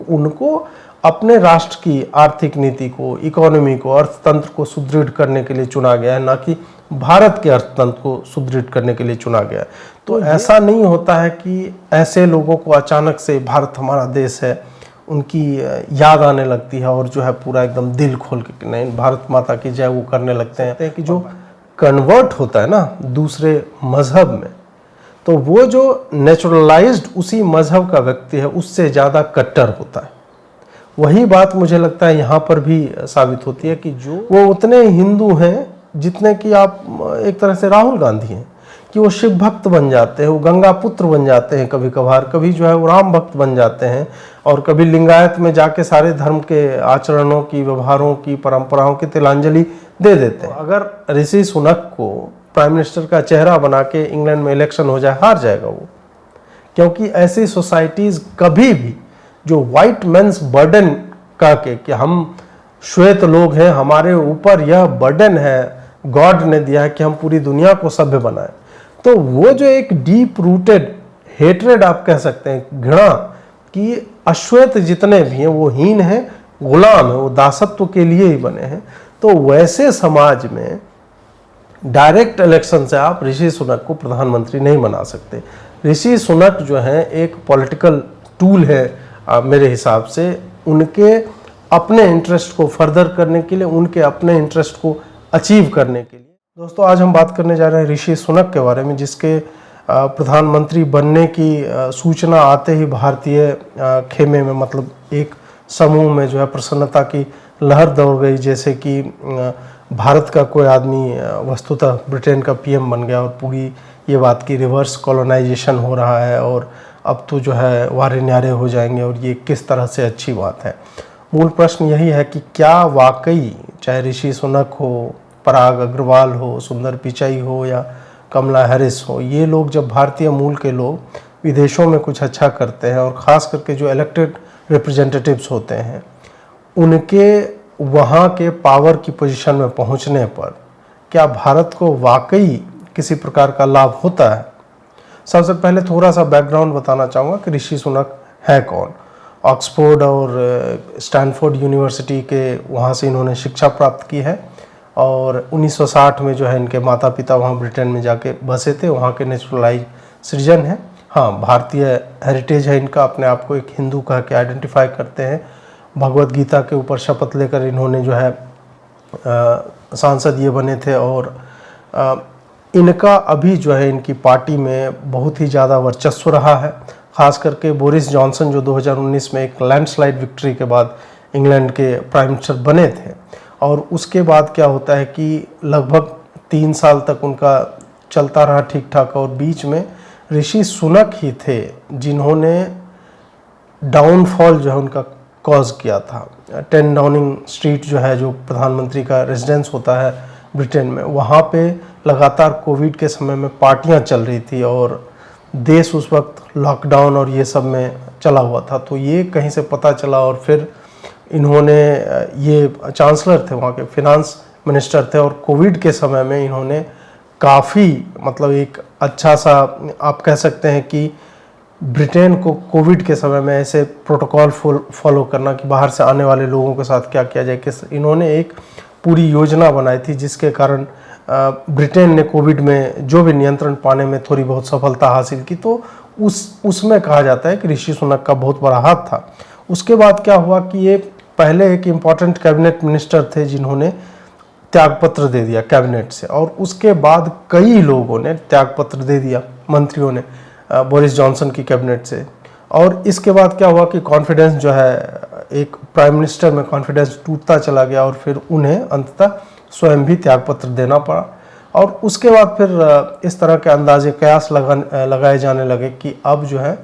उनको अपने राष्ट्र की आर्थिक नीति को, इकोनॉमी को, अर्थतंत्र को सुदृढ़ करने के लिए चुना गया है, ना कि भारत के अर्थतंत्र को सुदृढ़ करने के लिए चुना गया है। तो ऐसा नहीं होता है कि ऐसे लोगों को अचानक से भारत हमारा देश है उनकी याद आने लगती है और जो है पूरा एकदम दिल खोल के नहीं भारत माता की जय वो करने लगते हैं कि जो कन्वर्ट होता है ना दूसरे मजहब में, तो वो जो नेचुरलाइज्ड उसी मजहब का व्यक्ति है उससे ज़्यादा कट्टर होता है। वही बात मुझे लगता है यहाँ पर भी साबित होती है कि जो वो उतने हिंदू हैं जितने कि आप एक तरह से राहुल गांधी हैं, कि वो शिव भक्त बन जाते हैं, वो गंगा पुत्र बन जाते हैं कभी कभार, कभी जो है वो राम भक्त बन जाते हैं, और कभी लिंगायत में जाके सारे धर्म के आचरणों की, व्यवहारों की, परंपराओं की तिलांजलि दे देते हैं। अगर ऋषि सुनक को प्राइम मिनिस्टर का चेहरा बना के इंग्लैंड में इलेक्शन हो जाए, हार जाएगा वो, क्योंकि ऐसी सोसाइटीज़ कभी भी जो वाइट मेंस बर्डन का के कि हम श्वेत लोग हैं, हमारे ऊपर यह बर्डन है गॉड ने दिया है कि हम पूरी दुनिया को सभ्य बनाएं, तो वो जो एक डीप रूटेड हेट्रेड आप कह सकते हैं, घृणा कि अश्वेत जितने भी हैं वो हीन हैं, गुलाम हैं, वो दासत्व के लिए ही बने हैं। तो वैसे समाज में डायरेक्ट इलेक्शन से आप ऋषि सुनक को प्रधानमंत्री नहीं बना सकते। ऋषि सुनक जो है एक पॉलिटिकल टूल है मेरे हिसाब से, उनके अपने इंटरेस्ट को फर्दर करने के लिए, उनके अपने इंटरेस्ट को अचीव करने के लिए। दोस्तों आज हम बात करने जा रहे हैं ऋषि सुनक के बारे में, जिसके प्रधानमंत्री बनने की सूचना आते ही भारतीय खेमे में, मतलब एक समूह में जो है प्रसन्नता की लहर दौड़ गई, जैसे कि भारत का कोई आदमी वस्तुतः ब्रिटेन का पीएम बन गया और पूरी ये बात की रिवर्स कॉलोनाइजेशन हो रहा है और अब तो जो है वारे न्यारे हो जाएंगे और ये किस तरह से अच्छी बात है। मूल प्रश्न यही है कि क्या वाकई चाहे ऋषि सुनक हो, पराग अग्रवाल हो, सुंदर पिचाई हो या कमला हैरिस हो, ये लोग जब भारतीय मूल के लोग विदेशों में कुछ अच्छा करते हैं और ख़ास करके जो इलेक्टेड रिप्रेजेंटेटिव्स होते हैं उनके वहाँ के पावर की पोजीशन में पहुँचने पर क्या भारत को वाकई किसी प्रकार का लाभ होता है। सबसे पहले थोड़ा सा बैकग्राउंड बताना चाहूँगा कि ऋषि सुनक है कौन। ऑक्सफोर्ड और स्टैनफोर्ड यूनिवर्सिटी के वहाँ से इन्होंने शिक्षा प्राप्त की है और 1960 में जो है इनके माता पिता वहाँ ब्रिटेन में जाके बसे थे, वहाँ के नेचुरलाइज सिटीजन हैं। हाँ, भारतीय हेरिटेज है इनका, अपने आप को एक हिंदू कह के आइडेंटिफाई करते हैं। भगवत गीता के ऊपर शपथ लेकर इन्होंने जो है सांसद ये बने थे और इनका अभी जो है इनकी पार्टी में बहुत ही ज़्यादा वर्चस्व रहा है। ख़ास करके बोरिस जॉनसन जो 2019 में एक लैंडस्लाइड विक्ट्री के बाद इंग्लैंड के प्राइम मिनिस्टर बने थे, और उसके बाद क्या होता है कि लगभग 3 साल तक उनका चलता रहा ठीक ठाक, और बीच में ऋषि सुनक ही थे जिन्होंने डाउनफॉल जो है उनका कॉज किया था। 10 डाउनिंग स्ट्रीट जो है, जो प्रधानमंत्री का रेजिडेंस होता है ब्रिटेन में, वहाँ पे लगातार कोविड के समय में पार्टियाँ चल रही थी और देश उस वक्त लॉकडाउन और ये सब में चला हुआ था। तो ये कहीं से पता चला और फिर इन्होंने, ये चांसलर थे, वहाँ के फिनांस मिनिस्टर थे, और कोविड के समय में इन्होंने काफ़ी, मतलब एक अच्छा सा आप कह सकते हैं कि ब्रिटेन को कोविड के समय में ऐसे प्रोटोकॉल फॉलो करना कि बाहर से आने वाले लोगों के साथ क्या किया जाए, किस इन्होंने एक पूरी योजना बनाई थी, जिसके कारण ब्रिटेन ने कोविड में जो भी नियंत्रण पाने में थोड़ी बहुत सफलता हासिल की। तो उसमें कहा जाता है कि ऋषि सुनक का बहुत बड़ा हाथ था। उसके बाद क्या हुआ कि ये पहले एक इम्पॉर्टेंट कैबिनेट मिनिस्टर थे जिन्होंने त्यागपत्र दे दिया कैबिनेट से, और उसके बाद कई लोगों ने त्यागपत्र दे दिया, मंत्रियों ने, बोरिस जॉनसन की कैबिनेट से। और इसके बाद क्या हुआ कि कॉन्फिडेंस जो है, एक प्राइम मिनिस्टर में कॉन्फिडेंस टूटता चला गया और फिर उन्हें अंततः स्वयं भी त्यागपत्र देना पड़ा। और उसके बाद फिर इस तरह के अंदाजे कयास लगाए जाने लगे कि अब जो है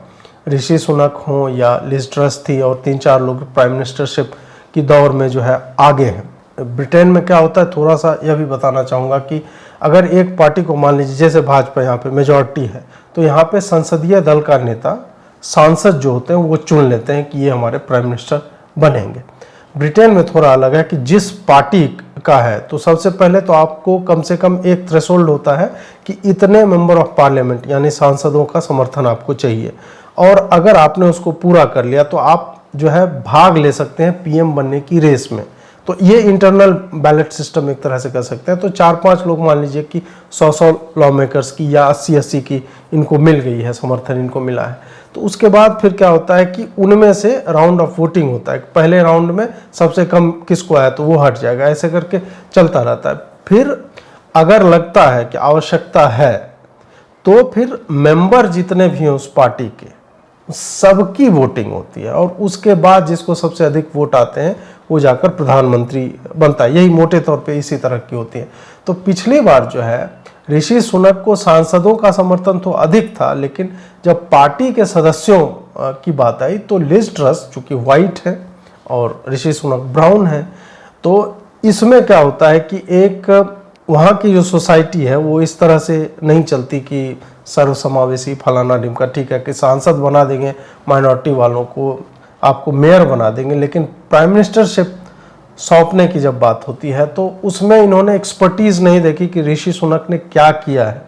ऋषि सुनक हों या लिज ट्रस थी और 3-4 लोग प्राइम मिनिस्टरशिप की दौर में जो है आगे हैं। ब्रिटेन में क्या होता है, थोड़ा सा यह भी बताना चाहूँगा कि अगर एक पार्टी को मान लीजिए, जैसे भाजपा यहाँ पे मेजॉरिटी है, तो यहाँ पे संसदीय दल का नेता, सांसद जो होते हैं वो चुन लेते हैं कि ये हमारे प्राइम मिनिस्टर बनेंगे। ब्रिटेन में थोड़ा अलग है कि जिस पार्टी का है तो सबसे पहले तो आपको कम से कम एक थ्रेशोल्ड होता है कि इतने मेंबर ऑफ पार्लियामेंट यानी सांसदों का समर्थन आपको चाहिए, और अगर आपने उसको पूरा कर लिया तो आप जो है भाग ले सकते हैं पीएम बनने की रेस में। तो ये इंटरनल बैलेट सिस्टम एक तरह से कर सकते हैं। तो 4-5 लोग मान लीजिए कि 100 लॉ मेकर्स की या 80 की इनको मिल गई है, समर्थन इनको मिला है। तो उसके बाद फिर क्या होता है कि उनमें से राउंड ऑफ वोटिंग होता है। पहले राउंड में सबसे कम किसको आया तो वो हट जाएगा, ऐसे करके चलता रहता है। फिर अगर लगता है कि आवश्यकता है तो फिर मेंबर जितने भी हैं उस पार्टी के सबकी वोटिंग होती है, और उसके बाद जिसको सबसे अधिक वोट आते हैं वो जाकर प्रधानमंत्री बनता है। यही मोटे तौर पे इसी तरह की होती है। तो पिछली बार जो है ऋषि सुनक को सांसदों का समर्थन तो अधिक था, लेकिन जब पार्टी के सदस्यों की बात आई तो लिज ट्रस चूंकि व्हाइट है और ऋषि सुनक ब्राउन है, तो इसमें क्या होता है कि एक वहाँ की जो सोसाइटी है वो इस तरह से नहीं चलती कि सर्वसमावेशी फलाना ढिमका, ठीक है कि सांसद बना देंगे माइनॉरिटी वालों को, आपको मेयर बना देंगे, लेकिन प्राइम मिनिस्टरशिप सौंपने की जब बात होती है तो उसमें इन्होंने एक्सपर्टीज़ नहीं देखी कि ऋषि सुनक ने क्या किया है।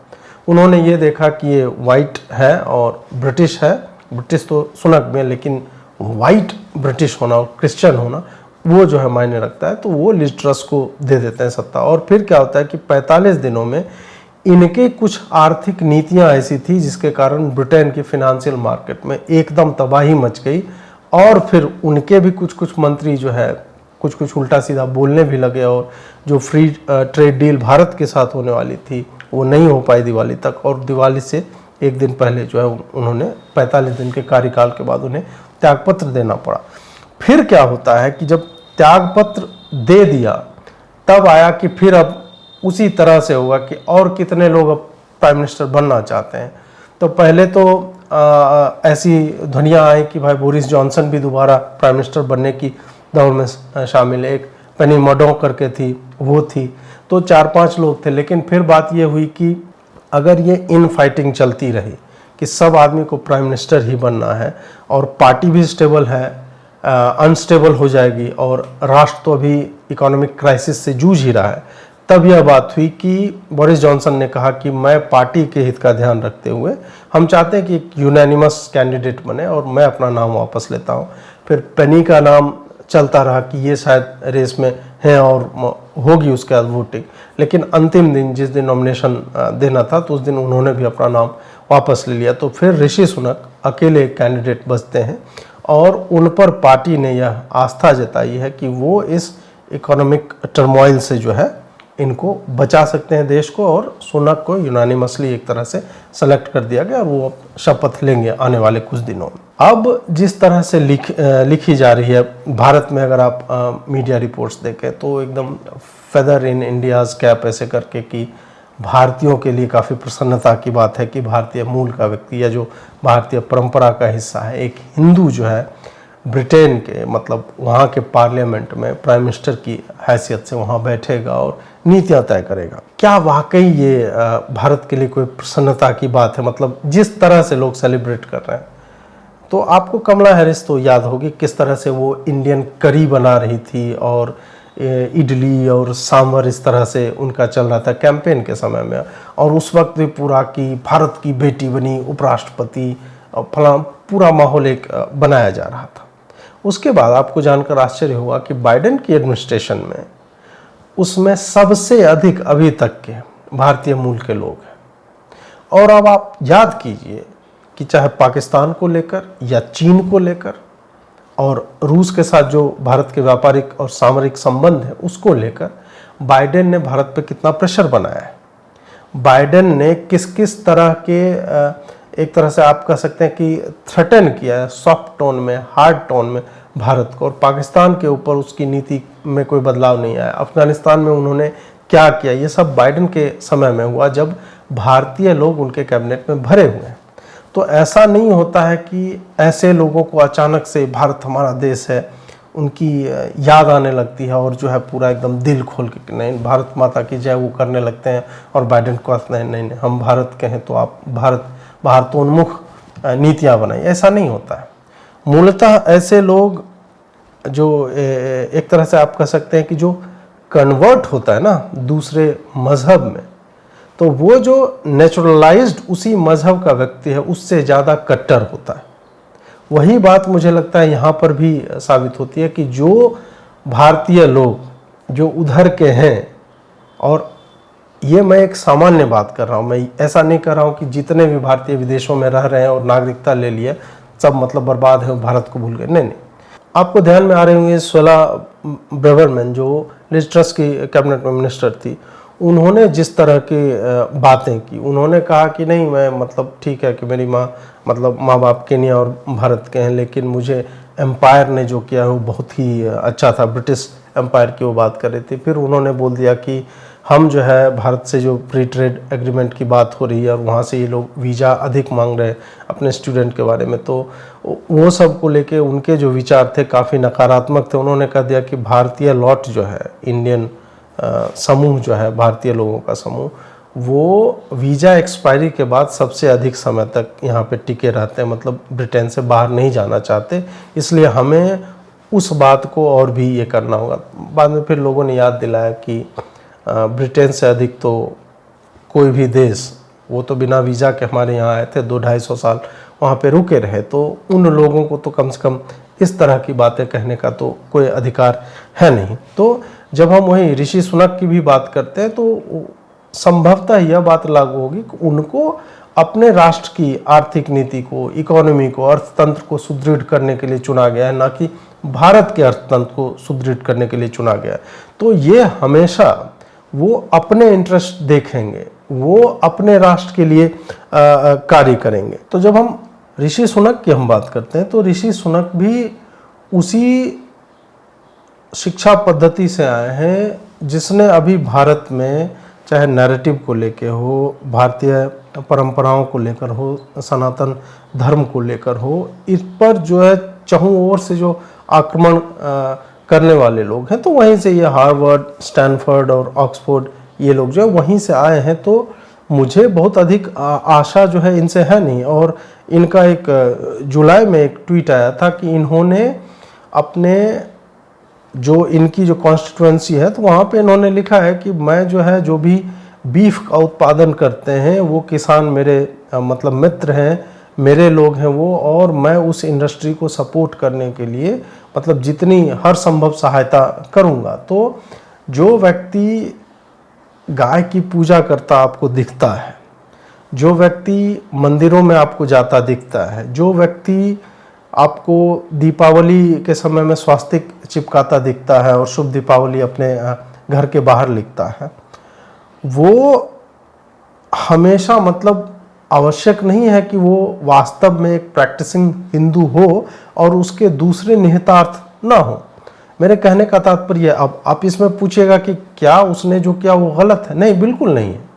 उन्होंने ये देखा कि ये वाइट है और ब्रिटिश है, ब्रिटिश तो सुनक में, लेकिन वाइट ब्रिटिश होना और क्रिश्चियन होना वो जो है मायने रखता है, तो वो लिज ट्रस को दे देते हैं सत्ता। और फिर क्या होता है कि 45 दिनों में इनके कुछ आर्थिक नीतियां ऐसी थी जिसके कारण ब्रिटेन की फिनेंशियल मार्केट में एकदम तबाही मच गई, और फिर उनके भी कुछ मंत्री जो है कुछ उल्टा सीधा बोलने भी लगे, और जो फ्री ट्रेड डील भारत के साथ होने वाली थी वो नहीं हो पाई दिवाली तक, और दिवाली से एक दिन पहले जो है उन्होंने 45 दिन के कार्यकाल के बाद उन्हें त्यागपत्र देना पड़ा। फिर क्या होता है कि जब त्यागपत्र दे दिया तब आया कि फिर अब उसी तरह से होगा कि और कितने लोग अब प्राइम मिनिस्टर बनना चाहते हैं। तो पहले तो ऐसी ध्वनियाँ आई कि भाई बोरिस जॉनसन भी दोबारा प्राइम मिनिस्टर बनने की दौड़ में शामिल है, एक पेनी मडोक करके थी वो थी, तो 4-5 लोग थे। लेकिन फिर बात ये हुई कि अगर ये इन फाइटिंग चलती रही कि सब आदमी को प्राइम मिनिस्टर ही बनना है और पार्टी भी स्टेबल है, अनस्टेबल हो जाएगी और राष्ट्र तो अभी इकोनॉमिक क्राइसिस से जूझ ही रहा है, तब यह बात हुई कि बोरिस जॉनसन ने कहा कि मैं पार्टी के हित का ध्यान रखते हुए हम चाहते हैं कि एक यूनानिमस कैंडिडेट बने और मैं अपना नाम वापस लेता हूं। फिर पेनी का नाम चलता रहा कि ये शायद रेस में है और होगी उसके बाद वोटिंग, लेकिन अंतिम दिन जिस दिन नॉमिनेशन देना था तो उस दिन उन्होंने भी अपना नाम वापस ले लिया। तो फिर ऋषि सुनक अकेले कैंडिडेट बचते हैं और उन पर पार्टी ने यह आस्था जताई है कि वो इस इकोनॉमिक टर्मोइल से जो है इनको बचा सकते हैं देश को, और सुनक को यूनानिमसली एक तरह से सेलेक्ट कर दिया गया और वो शपथ लेंगे आने वाले कुछ दिनों में। अब जिस तरह से लिखी जा रही है भारत में, अगर आप मीडिया रिपोर्ट्स देखें तो एकदम फेदर इन इंडियाज़ कैप ऐसे करके कि भारतीयों के लिए काफ़ी प्रसन्नता की बात है कि भारतीय मूल का व्यक्ति या जो भारतीय परंपरा का हिस्सा है, एक हिंदू जो है ब्रिटेन के मतलब वहाँ के पार्लियामेंट में प्राइम मिनिस्टर की हैसियत से वहाँ बैठेगा और नीतियाँ तय करेगा। क्या वाकई ये भारत के लिए कोई प्रसन्नता की बात है? मतलब जिस तरह से लोग सेलिब्रेट कर रहे हैं, तो आपको कमला हैरिस तो याद होगी किस तरह से वो इंडियन करी बना रही थी और इडली और सांभर इस तरह से उनका चल रहा था कैंपेन के समय में, और उस वक्त भी पूरा कि भारत की बेटी बनी उपराष्ट्रपति, फला पूरा माहौल एक बनाया जा रहा था। उसके बाद आपको जानकर आश्चर्य हुआ कि बाइडेन की एडमिनिस्ट्रेशन में उसमें सबसे अधिक अभी तक के भारतीय मूल के लोग हैं। और अब आप याद कीजिए कि चाहे पाकिस्तान को लेकर या चीन को लेकर और रूस के साथ जो भारत के व्यापारिक और सामरिक संबंध है उसको लेकर बाइडेन ने भारत पे कितना प्रेशर बनाया है। बाइडेन ने किस किस तरह के एक तरह से आप कह सकते हैं कि थ्रेटन किया है सॉफ्ट टोन में, हार्ड टोन में भारत को, और पाकिस्तान के ऊपर उसकी नीति में कोई बदलाव नहीं आया। अफगानिस्तान में उन्होंने क्या किया, ये सब बाइडेन के समय में हुआ जब भारतीय लोग उनके कैबिनेट में भरे हुए हैं। तो ऐसा नहीं होता है कि ऐसे लोगों को अचानक से भारत हमारा देश है उनकी याद आने लगती है और जो है पूरा एकदम दिल खोल के नहीं भारत माता की जय वो करने लगते हैं, और बाइडेन को नहीं हम भारत के हैं तो आप भारतोन्मुख नीतियाँ बनाइए। ऐसा नहीं होता है। मूलतः ऐसे लोग जो एक तरह से आप कह सकते हैं कि जो कन्वर्ट होता है ना दूसरे मजहब में, तो वो जो नेचुरलाइज्ड उसी मजहब का व्यक्ति है उससे ज़्यादा कट्टर होता है। वही बात मुझे लगता है यहाँ पर भी साबित होती है कि जो भारतीय लोग जो उधर के हैं, और ये मैं एक सामान्य बात कर रहा हूँ, मैं ऐसा नहीं कर रहा हूँ कि जितने भी भारतीय विदेशों में रह रहे हैं और नागरिकता ले लिया सब मतलब बर्बाद है, भारत को भूल गए, नहीं नहीं। आपको ध्यान में आ रहे होंगे स्वेला ब्रेवरमैन जो लिज ट्रस की कैबिनेट में मिनिस्टर थी, उन्होंने जिस तरह की बातें की, उन्होंने कहा कि नहीं मैं मतलब ठीक है कि मेरी माँ बाप केन्या और भारत के हैं, लेकिन मुझे एम्पायर ने जो किया है वो बहुत ही अच्छा था, ब्रिटिश एम्पायर की वो बात कर रही थी। फिर उन्होंने बोल दिया कि हम जो है भारत से जो फ्री ट्रेड एग्रीमेंट की बात हो रही है और वहाँ से ये लोग वीज़ा अधिक मांग रहे हैं अपने स्टूडेंट के बारे में, तो वो सब को लेके उनके जो विचार थे काफ़ी नकारात्मक थे। उन्होंने कह दिया कि भारतीय लॉट जो है, इंडियन समूह जो है, भारतीय लोगों का समूह, वो वीज़ा एक्सपायरी के बाद सबसे अधिक समय तक यहाँ पे टिके रहते हैं, मतलब ब्रिटेन से बाहर नहीं जाना चाहते, इसलिए हमें उस बात को और भी ये करना होगा। बाद में फिर लोगों ने याद दिलाया कि ब्रिटेन से अधिक तो कोई भी देश, वो तो बिना वीज़ा के हमारे यहाँ आए थे, 200-250 साल वहाँ पे रुके रहे, तो उन लोगों को तो कम से कम इस तरह की बातें कहने का तो कोई अधिकार है नहीं। तो जब हम वही ऋषि सुनक की भी बात करते हैं तो संभवतः यह बात लागू होगी कि उनको अपने राष्ट्र की आर्थिक नीति को, इकोनॉमी को, अर्थतंत्र को सुदृढ़ करने के लिए चुना गया है, ना कि भारत के अर्थतंत्र को सुदृढ़ करने के लिए चुना गया है। तो ये हमेशा वो अपने इंटरेस्ट देखेंगे, वो अपने राष्ट्र के लिए कार्य करेंगे। तो जब हम ऋषि सुनक की हम बात करते हैं तो ऋषि सुनक भी उसी शिक्षा पद्धति से आए हैं जिसने अभी भारत में चाहे नैरेटिव को लेकर हो, भारतीय परंपराओं को लेकर हो, सनातन धर्म को लेकर हो, इस पर जो है चहुं ओर से जो आक्रमण करने वाले लोग हैं, तो वहीं से ये हार्वर्ड, स्टैनफोर्ड और ऑक्सफोर्ड ये लोग जो है वहीं से आए हैं। तो मुझे बहुत अधिक आशा जो है इनसे है नहीं। और इनका एक जुलाई में एक ट्वीट आया था कि इन्होंने अपने जो इनकी जो कॉन्स्टिट्यूएंसी है तो वहाँ पे इन्होंने लिखा है कि मैं जो है जो भी बीफ का उत्पादन करते हैं वो किसान मेरे मतलब मित्र हैं, मेरे लोग हैं वो, और मैं उस इंडस्ट्री को सपोर्ट करने के लिए मतलब जितनी हर संभव सहायता करूँगा। तो जो व्यक्ति गाय की पूजा करता आपको दिखता है, जो व्यक्ति मंदिरों में आपको जाता दिखता है, जो व्यक्ति आपको दीपावली के समय में स्वास्तिक चिपकाता दिखता है और शुभ दीपावली अपने घर के बाहर लिखता है, वो हमेशा मतलब आवश्यक नहीं है कि वो वास्तव में एक प्रैक्टिसिंग हिंदू हो और उसके दूसरे निहितार्थ ना हो। मेरे कहने का तात्पर्य, अब आप इसमें पूछिएगा कि क्या उसने जो किया वो गलत है? नहीं, बिल्कुल नहीं है।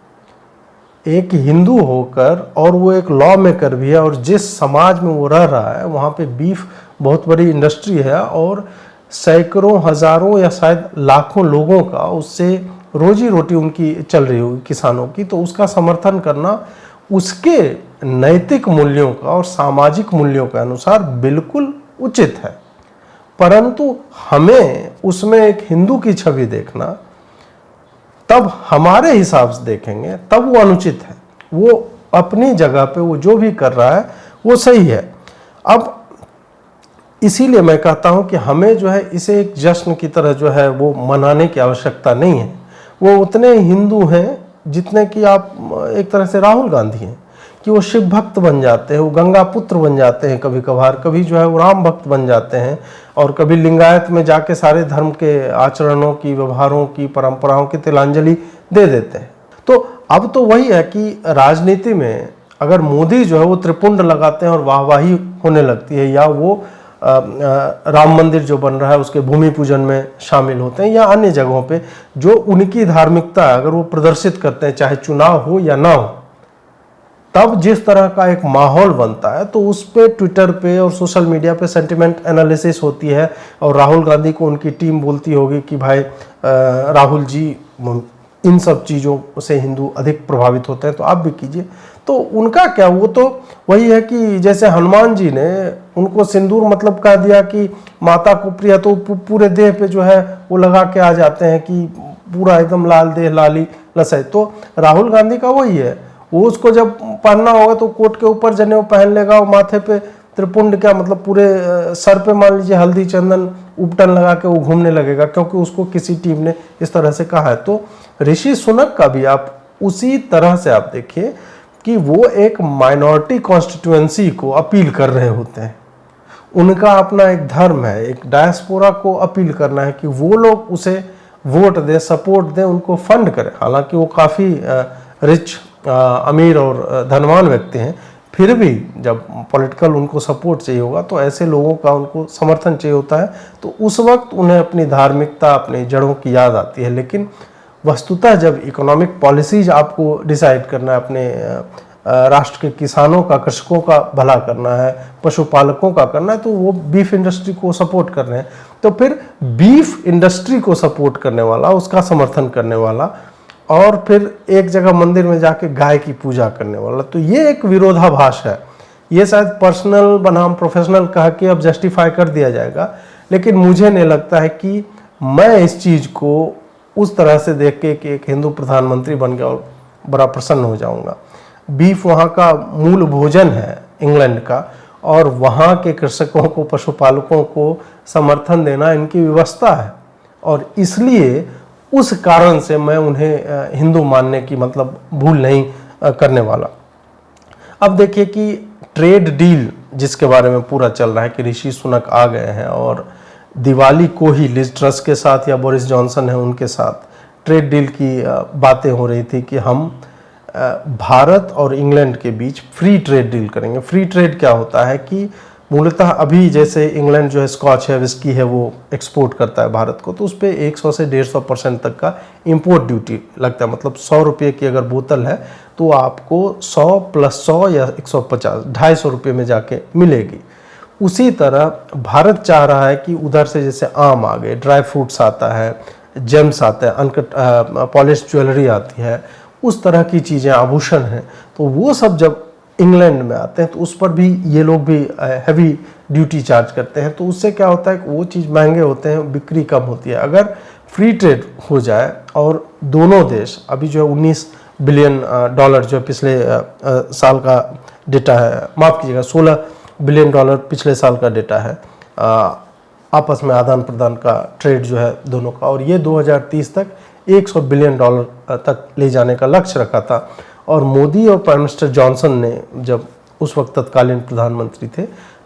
एक हिंदू होकर और वो एक लॉ मेकर भी है, और जिस समाज में वो रह रहा है वहाँ पे बीफ बहुत बड़ी इंडस्ट्री है और सैकड़ों, हजारों या शायद लाखों लोगों का उससे रोजी रोटी उनकी चल रही होगी, किसानों की। तो उसका समर्थन करना उसके नैतिक मूल्यों का और सामाजिक मूल्यों के अनुसार बिल्कुल उचित है, परंतु हमें उसमें एक हिंदू की छवि देखना, तब हमारे हिसाब से देखेंगे तब वो अनुचित है। वो अपनी जगह पे वो जो भी कर रहा है वो सही है। अब इसीलिए मैं कहता हूं कि हमें जो है इसे एक जश्न की तरह जो है वो मनाने की आवश्यकता नहीं है। वो उतने हिंदू हैं जितने कि आप एक तरह से राहुल गांधी हैं, कि वो शिव भक्त बन जाते हैं, वो गंगा पुत्र बन जाते हैं कभी कभार, कभी जो है वो राम भक्त बन जाते हैं, और कभी लिंगायत में जाके सारे धर्म के आचरणों की, व्यवहारों की, परंपराओं की तिलांजलि दे देते हैं। तो अब तो वही है कि राजनीति में अगर मोदी जो है वो त्रिपुंड लगाते हैं और वाहवाही होने लगती है, या वो राम मंदिर जो बन रहा है उसके भूमि पूजन में शामिल होते हैं, या अन्य जगहों पे जो उनकी धार्मिकता अगर वो प्रदर्शित करते हैं, चाहे चुनाव हो या ना हो, तब जिस तरह का एक माहौल बनता है, तो उस पे ट्विटर पे और सोशल मीडिया पे सेंटिमेंट एनालिसिस होती है, और राहुल गांधी को उनकी टीम बोलती होगी कि भाई राहुल जी इन सब चीज़ों से हिंदू अधिक प्रभावित होते हैं तो आप भी कीजिए। तो उनका क्या, वो तो वही है कि जैसे हनुमान जी ने उनको सिंदूर मतलब कह दिया कि माता को प्रिय, तो पूरे देह पे जो है वो लगा के आ जाते हैं कि पूरा एकदम लाल देह लाली लसाई। तो राहुल गांधी का वही है, वो उसको जब पहनना होगा तो कोट के ऊपर जनेऊ पहन लेगा, और माथे पे त्रिपुंड क्या मतलब पूरे सर पे मान लीजिए हल्दी चंदन उपटन लगा के वो घूमने लगेगा, क्योंकि उसको किसी टीम ने इस तरह से कहा है। तो ऋषि सुनक का भी आप उसी तरह से आप देखिए कि वो एक माइनॉरिटी कॉन्स्टिट्यूएंसी को अपील कर रहे होते हैं। उनका अपना एक धर्म है, एक डायस्पोरा को अपील करना है कि वो लोग उसे वोट दें, सपोर्ट दें, उनको फंड करें। हालांकि वो काफ़ी रिच, अमीर और धनवान व्यक्ति हैं, फिर भी जब पॉलिटिकल उनको सपोर्ट चाहिए होगा तो ऐसे लोगों का उनको समर्थन चाहिए होता है। तो उस वक्त उन्हें अपनी धार्मिकता, अपनी जड़ों की याद आती है। लेकिन वस्तुतः जब इकोनॉमिक पॉलिसीज आपको डिसाइड करना है, अपने राष्ट्र के किसानों का, कृषकों का भला करना है, पशुपालकों का करना है, तो वो बीफ इंडस्ट्री को सपोर्ट कर रहे हैं। तो फिर बीफ इंडस्ट्री को सपोर्ट करने वाला, उसका समर्थन करने वाला, और फिर एक जगह मंदिर में जाके गाय की पूजा करने वाला, तो ये एक विरोधाभास है। ये शायद पर्सनल बनाम प्रोफेशनल कह के अब जस्टिफाई कर दिया जाएगा, लेकिन मुझे नहीं लगता है कि मैं इस चीज़ को उस तरह से देख के कि एक हिंदू प्रधानमंत्री बन गया और बड़ा प्रसन्न हो जाऊंगा। बीफ वहाँ का मूल भोजन है इंग्लैंड का, और वहाँ के कृषकों को, पशुपालकों को समर्थन देना इनकी व्यवस्था है, और इसलिए उस कारण से मैं उन्हें हिंदू मानने की मतलब भूल नहीं करने वाला। अब देखिए कि ट्रेड डील जिसके बारे में पूरा चल रहा है कि ऋषि सुनक आ गए हैं और दिवाली को ही लिज ट्रस के साथ या बोरिस जॉनसन है उनके साथ ट्रेड डील की बातें हो रही थी कि हम भारत और इंग्लैंड के बीच फ्री ट्रेड डील करेंगे। फ्री ट्रेड क्या होता है कि मूलतः अभी जैसे इंग्लैंड जो है स्कॉच है, विस्की है, वो एक्सपोर्ट करता है भारत को, तो उस पर 100 से 150% तक का इंपोर्ट ड्यूटी लगता है। मतलब 100 रुपये की अगर बोतल है तो आपको 100 + 100 या 150, 250 रुपये में जाके मिलेगी। उसी तरह भारत चाह रहा है कि उधर से जैसे आम आ गए, ड्राई फ्रूट्स आता है, जेम्स आता है, अनकट पॉलिश ज्वेलरी आती है, उस तरह की चीज़ें, आभूषण हैं, तो वो सब जब इंग्लैंड में आते हैं तो उस पर भी ये लोग भी हैवी ड्यूटी चार्ज करते हैं। तो उससे क्या होता है कि वो चीज़ महंगे होते हैं, बिक्री कम होती है। अगर फ्री ट्रेड हो जाए और दोनों देश, अभी जो है $19 बिलियन जो है पिछले साल का डेटा है, माफ़ कीजिएगा $16 बिलियन पिछले साल का डेटा है, आपस में आदान प्रदान का ट्रेड जो है दोनों का, और ये 2030 तक $100 बिलियन तक ले जाने का लक्ष्य रखा था। और मोदी और प्राइम मिनिस्टर जॉनसन ने जब उस वक्त तत्कालीन प्रधानमंत्री थे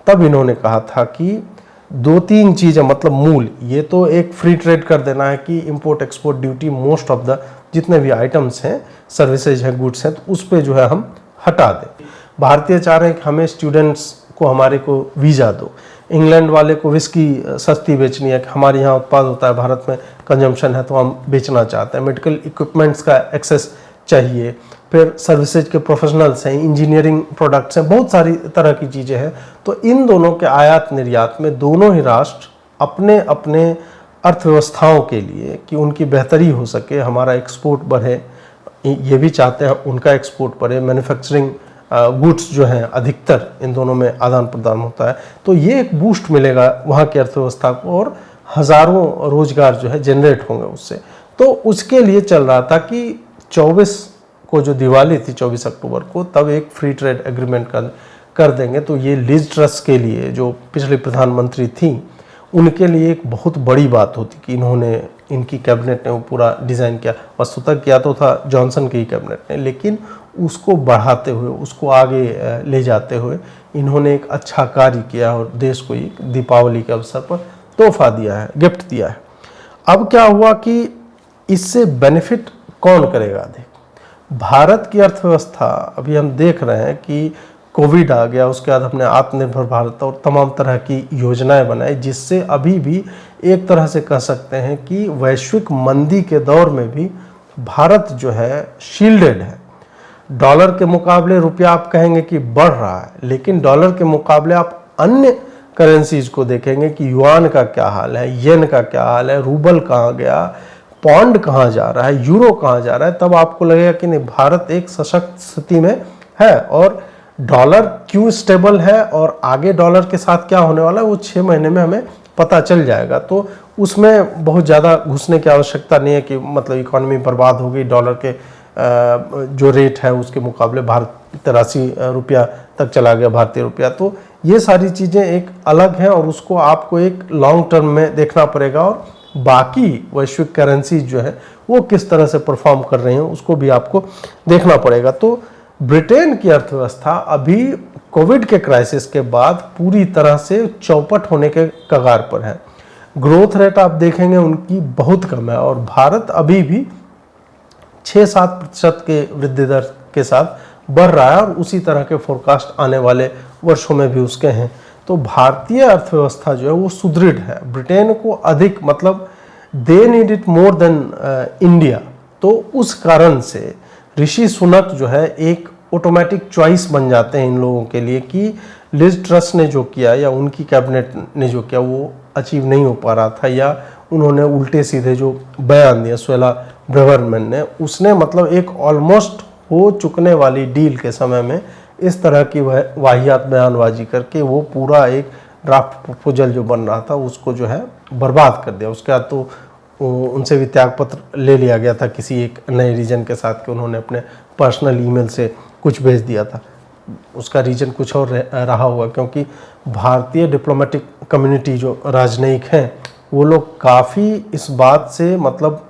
तब इन्होंने कहा था कि 2-3 चीज़ें, मतलब मूल, ये तो एक फ्री ट्रेड कर देना है कि import export duty most of the जितने भी आइटम्स हैं, सर्विसेज हैं, गुड्स हैं, तो उस पर जो है हम हटा दें। भारतीय चाह रहे हैं कि हमें स्टूडेंट्स को, हमारे को वीज़ा दो। इंग्लैंड वाले को विस्की सस्ती बेचनी है कि हमारे यहाँ उत्पाद होता है, भारत में कंजम्पशन है तो हम बेचना चाहते हैं। मेडिकल इक्विपमेंट्स का एक्सेस चाहिए, फिर सर्विसेज के प्रोफेशनल्स हैं, इंजीनियरिंग प्रोडक्ट्स हैं, बहुत सारी तरह की चीज़ें हैं। तो इन दोनों के आयात निर्यात में दोनों ही राष्ट्र अपने अपने अर्थव्यवस्थाओं के लिए कि उनकी बेहतरी हो सके, हमारा एक्सपोर्ट बढ़े, ये भी चाहते हैं उनका एक्सपोर्ट बढ़े, मैन्युफैक्चरिंग गुड्स जो हैं अधिकतर इन दोनों में आदान प्रदान होता है। तो ये एक बूस्ट मिलेगा वहाँ की अर्थव्यवस्था को और हज़ारों रोजगार जो है जनरेट होंगे उससे। तो उसके लिए चल रहा था कि 24 को जो दिवाली थी 24 अक्टूबर को, तब एक फ्री ट्रेड एग्रीमेंट कर देंगे। तो ये लिज ट्रस के लिए, जो पिछले प्रधानमंत्री थी, उनके लिए एक बहुत बड़ी बात होती कि इन्होंने, इनकी कैबिनेट ने वो पूरा डिज़ाइन किया। वस्तुतः किया तो था जॉनसन की ही कैबिनेट ने, लेकिन उसको बढ़ाते हुए, उसको आगे ले जाते हुए इन्होंने एक अच्छा कार्य किया और देश को एक दीपावली के अवसर पर तोहफा दिया है, गिफ्ट दिया है। अब क्या हुआ कि इससे बेनिफिट कौन करेगा? देख, भारत की अर्थव्यवस्था, अभी हम देख रहे हैं कि कोविड आ गया, उसके बाद हमने आत्मनिर्भर भारत और तमाम तरह की योजनाएं बनाई, जिससे अभी भी एक तरह से कह सकते हैं कि वैश्विक मंदी के दौर में भी भारत जो है शील्डेड है। डॉलर के मुकाबले रुपया आप कहेंगे कि बढ़ रहा है, लेकिन डॉलर के मुकाबले आप अन्य करेंसीज को देखेंगे कि युआन का क्या हाल है, येन का क्या हाल है, रूबल कहाँ गया, पौंड कहाँ जा रहा है, यूरो कहाँ जा रहा है, तब आपको लगेगा कि नहीं, भारत एक सशक्त स्थिति में है। और डॉलर क्यों स्टेबल है और आगे डॉलर के साथ क्या होने वाला है वो 6 महीने में हमें पता चल जाएगा। तो उसमें बहुत ज़्यादा घुसने की आवश्यकता नहीं है कि मतलब इकोनॉमी बर्बाद हो गई, डॉलर के जो रेट है उसके मुकाबले भारत 83 रुपया तक चला गया भारतीय रुपया। तो ये सारी चीज़ें एक अलग हैं और उसको आपको एक लॉन्ग टर्म में देखना पड़ेगा, और बाकी वैश्विक करेंसी जो है वो किस तरह से परफॉर्म कर रही हैं उसको भी आपको देखना पड़ेगा। तो ब्रिटेन की अर्थव्यवस्था अभी कोविड के क्राइसिस के बाद पूरी तरह से चौपट होने के कगार पर है। ग्रोथ रेट आप देखेंगे उनकी बहुत कम है, और भारत अभी भी 6-7% के वृद्धि दर के साथ बढ़ रहा है, और उसी तरह के फोरकास्ट आने वाले वर्षों में भी उसके हैं। तो भारतीय अर्थव्यवस्था जो है वो सुदृढ़ है, ब्रिटेन को अधिक, मतलब they need it more than India. तो उस कारण से ऋषि सुनक जो है एक ऑटोमेटिक चॉइस बन जाते हैं इन लोगों के लिए कि लिज ट्रस ने जो किया या उनकी कैबिनेट ने जो किया वो अचीव नहीं हो पा रहा था, या उन्होंने उल्टे सीधे जो बयान दिया सुएला ब्रेवरमैन ने, उसने मतलब एक ऑलमोस्ट हो चुकने वाली डील के समय में इस तरह की वाहियात बयानबाजी करके वो पूरा एक ड्राफ्ट प्रपोजल जो बन रहा था उसको जो है बर्बाद कर दिया। उसके बाद तो उनसे भी त्यागपत्र ले लिया गया था किसी एक नए रीजन के साथ कि उन्होंने अपने पर्सनल ईमेल से कुछ भेज दिया था। उसका रीजन कुछ और रहा होगा, क्योंकि भारतीय डिप्लोमेटिक कम्युनिटी जो राजनयिक हैं वो लोग काफ़ी इस बात से मतलब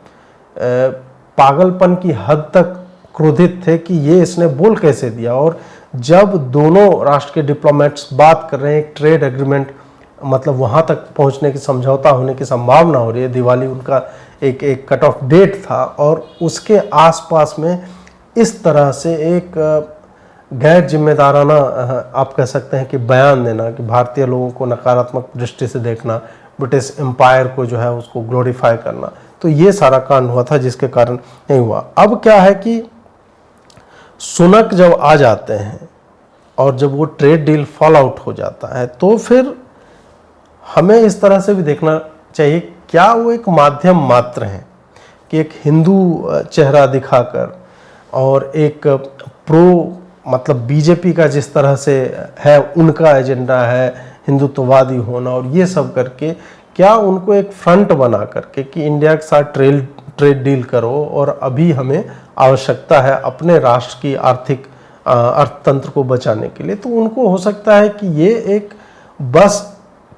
पागलपन की हद तक क्रोधित थे कि ये इसने बोल कैसे दिया। और जब दोनों राष्ट्र के डिप्लोमेट्स बात कर रहे हैं, एक ट्रेड एग्रीमेंट मतलब वहाँ तक पहुँचने की, समझौता होने की संभावना हो रही है, दिवाली उनका एक कट ऑफ डेट था, और उसके आसपास में इस तरह से एक गैर जिम्मेदाराना आप कह सकते हैं कि बयान देना कि भारतीय लोगों को नकारात्मक दृष्टि से देखना, ब्रिटिश एम्पायर को जो है उसको ग्लोरीफाई करना, तो ये सारा कांड हुआ था जिसके कारण नहीं हुआ। अब क्या है कि सुनक जब आ जाते हैं और जब वो ट्रेड डील फॉल आउट हो जाता है तो फिर हमें इस तरह से भी देखना चाहिए क्या वो एक माध्यम मात्र हैं कि एक हिंदू चेहरा दिखाकर और एक प्रो मतलब बीजेपी का जिस तरह से है उनका एजेंडा है हिंदुत्ववादी होना, और ये सब करके क्या उनको एक फ्रंट बना करके कि इंडिया के साथ ट्रेड डील करो, और अभी हमें आवश्यकता है अपने राष्ट्र की आर्थिक अर्थतंत्र को बचाने के लिए। तो उनको हो सकता है कि ये एक बस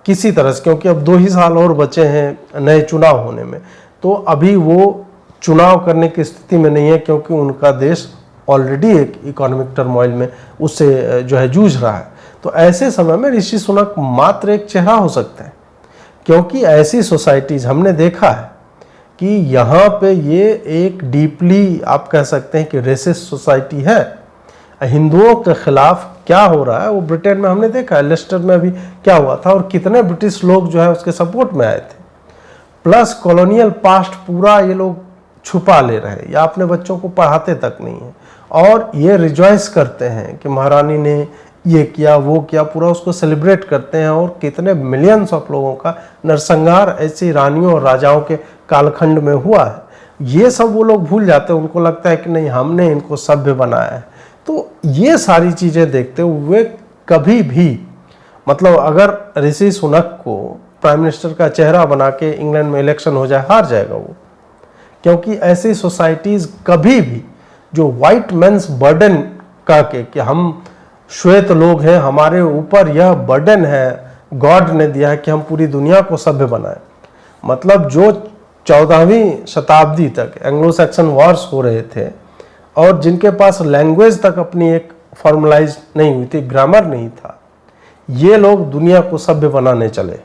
किसी तरह से, क्योंकि अब 2 ही साल और बचे हैं नए चुनाव होने में, तो अभी वो चुनाव करने की स्थिति में नहीं है, क्योंकि उनका देश ऑलरेडी एक इकोनॉमिक टर्मोइल में उससे जो है जूझ रहा है। तो ऐसे समय में ऋषि सुनक मात्र एक चेहरा हो सकता है, क्योंकि ऐसी सोसाइटीज हमने देखा है कि यहाँ पे ये एक डीपली आप कह सकते हैं कि रेसिस्ट सोसाइटी है। हिंदुओं के खिलाफ क्या हो रहा है वो ब्रिटेन में हमने देखा है, लेस्टर में भी क्या हुआ था, और कितने ब्रिटिश लोग जो है उसके सपोर्ट में आए थे। प्लस कॉलोनियल पास्ट पूरा ये लोग छुपा ले रहे हैं या अपने बच्चों को पढ़ाते तक नहीं है, और ये रिजॉइस करते हैं कि महारानी ने ये किया वो किया, पूरा उसको सेलिब्रेट करते हैं। और कितने मिलियंस ऑफ लोगों का नरसंहार ऐसी रानियों और राजाओं के कालखंड में हुआ है, ये सब वो लोग भूल जाते हैं। उनको लगता है कि नहीं हमने इनको सभ्य बनाया है। तो ये सारी चीज़ें देखते हुए कभी भी मतलब अगर ऋषि सुनक को प्राइम मिनिस्टर का चेहरा बना के इंग्लैंड में इलेक्शन हो जाए, हार जाएगा वो, क्योंकि ऐसी सोसाइटीज़ कभी भी जो वाइट मेंस बर्डन का के कि हम श्वेत लोग हैं, हमारे ऊपर यह बर्डन है गॉड ने दिया है कि हम पूरी दुनिया को सभ्य बनाएं, मतलब जो 14वीं शताब्दी तक एंग्लो सैक्सन वॉर्स हो रहे थे और जिनके पास लैंग्वेज तक अपनी एक फॉर्मलाइज नहीं हुई थी, ग्रामर नहीं था, ये लोग दुनिया को सभ्य बनाने चले।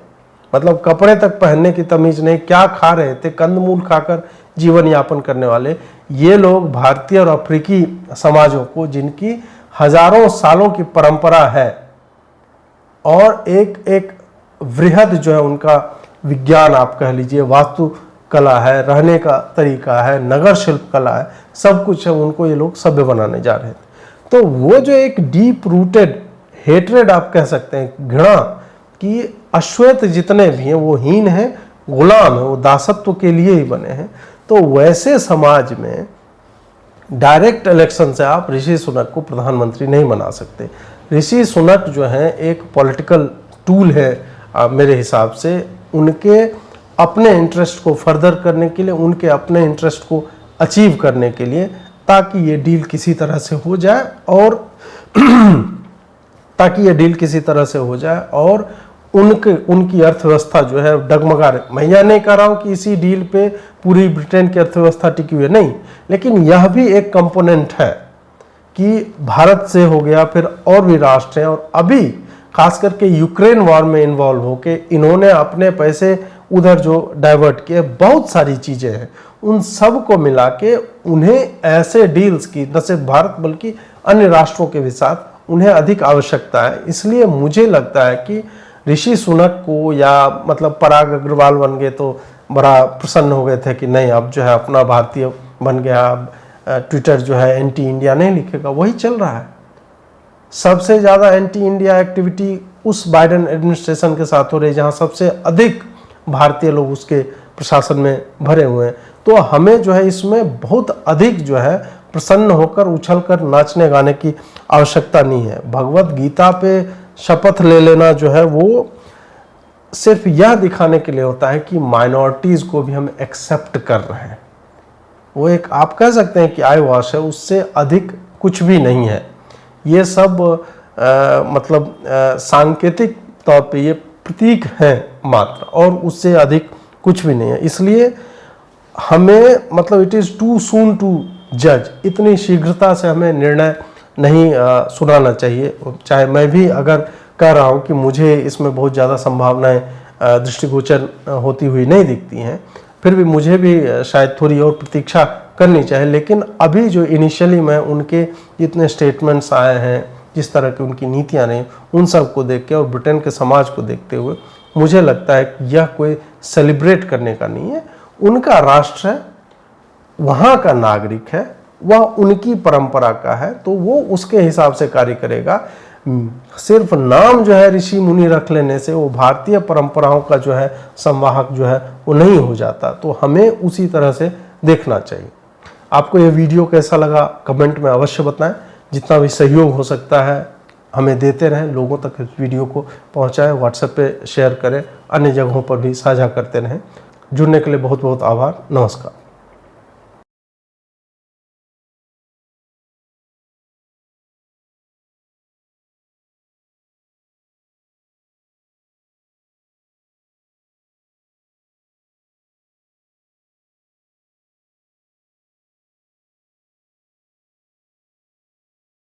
मतलब कपड़े तक पहनने की तमीज नहीं, क्या खा रहे थे, कंदमूल खाकर जीवन यापन करने वाले ये लोग भारतीय और अफ्रीकी समाजों को, जिनकी हजारों सालों की परंपरा है और एक वृहद जो है उनका विज्ञान आप कह लीजिए, वास्तु कला है, रहने का तरीका है, नगर शिल्प कला है, सब कुछ है, उनको ये लोग सभ्य बनाने जा रहे थे। तो वो जो एक डीप रूटेड हेट्रेड आप कह सकते हैं, घृणा कि अश्वेत जितने भी हैं वो हीन हैं, गुलाम है, वो दासत्व के लिए ही बने हैं। तो वैसे समाज में डायरेक्ट इलेक्शन से आप ऋषि सुनक को प्रधानमंत्री नहीं बना सकते। ऋषि सुनक जो है एक पॉलिटिकल टूल है मेरे हिसाब से, उनके अपने इंटरेस्ट को फर्दर करने के लिए, उनके अपने इंटरेस्ट को अचीव करने के लिए, ताकि ये डील किसी तरह से हो जाए और ताकि ये डील किसी तरह से हो जाए और उनकी अर्थव्यवस्था जो है डगमगा रही। मैं यह नहीं कह रहा हूं कि इसी डील पे पूरी ब्रिटेन की अर्थव्यवस्था टिकी हुई है, नहीं, लेकिन यह भी एक कंपोनेंट है कि भारत से हो गया, फिर और भी राष्ट्र हैं, और अभी खास करके यूक्रेन वॉर में इन्वॉल्व होके इन्होंने अपने पैसे उधर जो डाइवर्ट किए, बहुत सारी चीजें हैं, उन सब को मिला के उन्हें ऐसे डील्स की न सिर्फ भारत बल्कि अन्य राष्ट्रों के भी साथ उन्हें अधिक आवश्यकता है। इसलिए मुझे लगता है कि ऋषि सुनक को, या मतलब पराग अग्रवाल बन गए तो बड़ा प्रसन्न हो गए थे कि नहीं अब जो है अपना भारतीय बन गया, अब ट्विटर जो है एंटी इंडिया नहीं लिखेगा, वही चल रहा है। सबसे ज़्यादा एंटी इंडिया एक्टिविटी उस बाइडेन एडमिनिस्ट्रेशन के साथ हो रही है जहाँ सबसे अधिक भारतीय लोग उसके प्रशासन में भरे हुए हैं। तो हमें जो है इसमें बहुत अधिक जो है प्रसन्न होकर उछलकर नाचने गाने की आवश्यकता नहीं है। भगवत गीता पे शपथ ले लेना जो है वो सिर्फ यह दिखाने के लिए होता है कि माइनॉरिटीज को भी हम एक्सेप्ट कर रहे हैं। वो एक आप कह सकते हैं कि आई वॉश है, उससे अधिक कुछ भी नहीं है। ये सब मतलब सांकेतिक तौर पे ये प्रतीक हैं मात्र, और उससे अधिक कुछ भी नहीं है। इसलिए हमें मतलब it is too soon to जज, इतनी शीघ्रता से हमें निर्णय नहीं सुनाना चाहिए। चाहे मैं भी अगर कह रहा हूँ कि मुझे इसमें बहुत ज़्यादा संभावनाएं दृष्टिगोचर होती हुई नहीं दिखती हैं, फिर भी मुझे भी शायद थोड़ी और प्रतीक्षा करनी चाहिए। लेकिन अभी जो इनिशियली मैं उनके जितने स्टेटमेंट्स आए हैं, जिस तरह की उनकी नीतियाँ रही, उन सब को देख के और ब्रिटेन के समाज को देखते हुए मुझे लगता है कि यह कोई सेलिब्रेट करने का नहीं है। उनका राष्ट्र है, वहाँ का नागरिक है, वह उनकी परंपरा का है, तो वो उसके हिसाब से कार्य करेगा। सिर्फ नाम जो है ऋषि मुनि रख लेने से वो भारतीय परंपराओं का जो है संवाहक जो है वो नहीं हो जाता। तो हमें उसी तरह से देखना चाहिए। आपको ये वीडियो कैसा लगा कमेंट में अवश्य बताएं। जितना भी सहयोग हो सकता है हमें देते रहें, लोगों तक इस वीडियो को पहुंचाएं, व्हाट्सएप पे शेयर करें, अन्य जगहों पर भी साझा करते रहें। जुड़ने के लिए बहुत बहुत आभार। नमस्कार।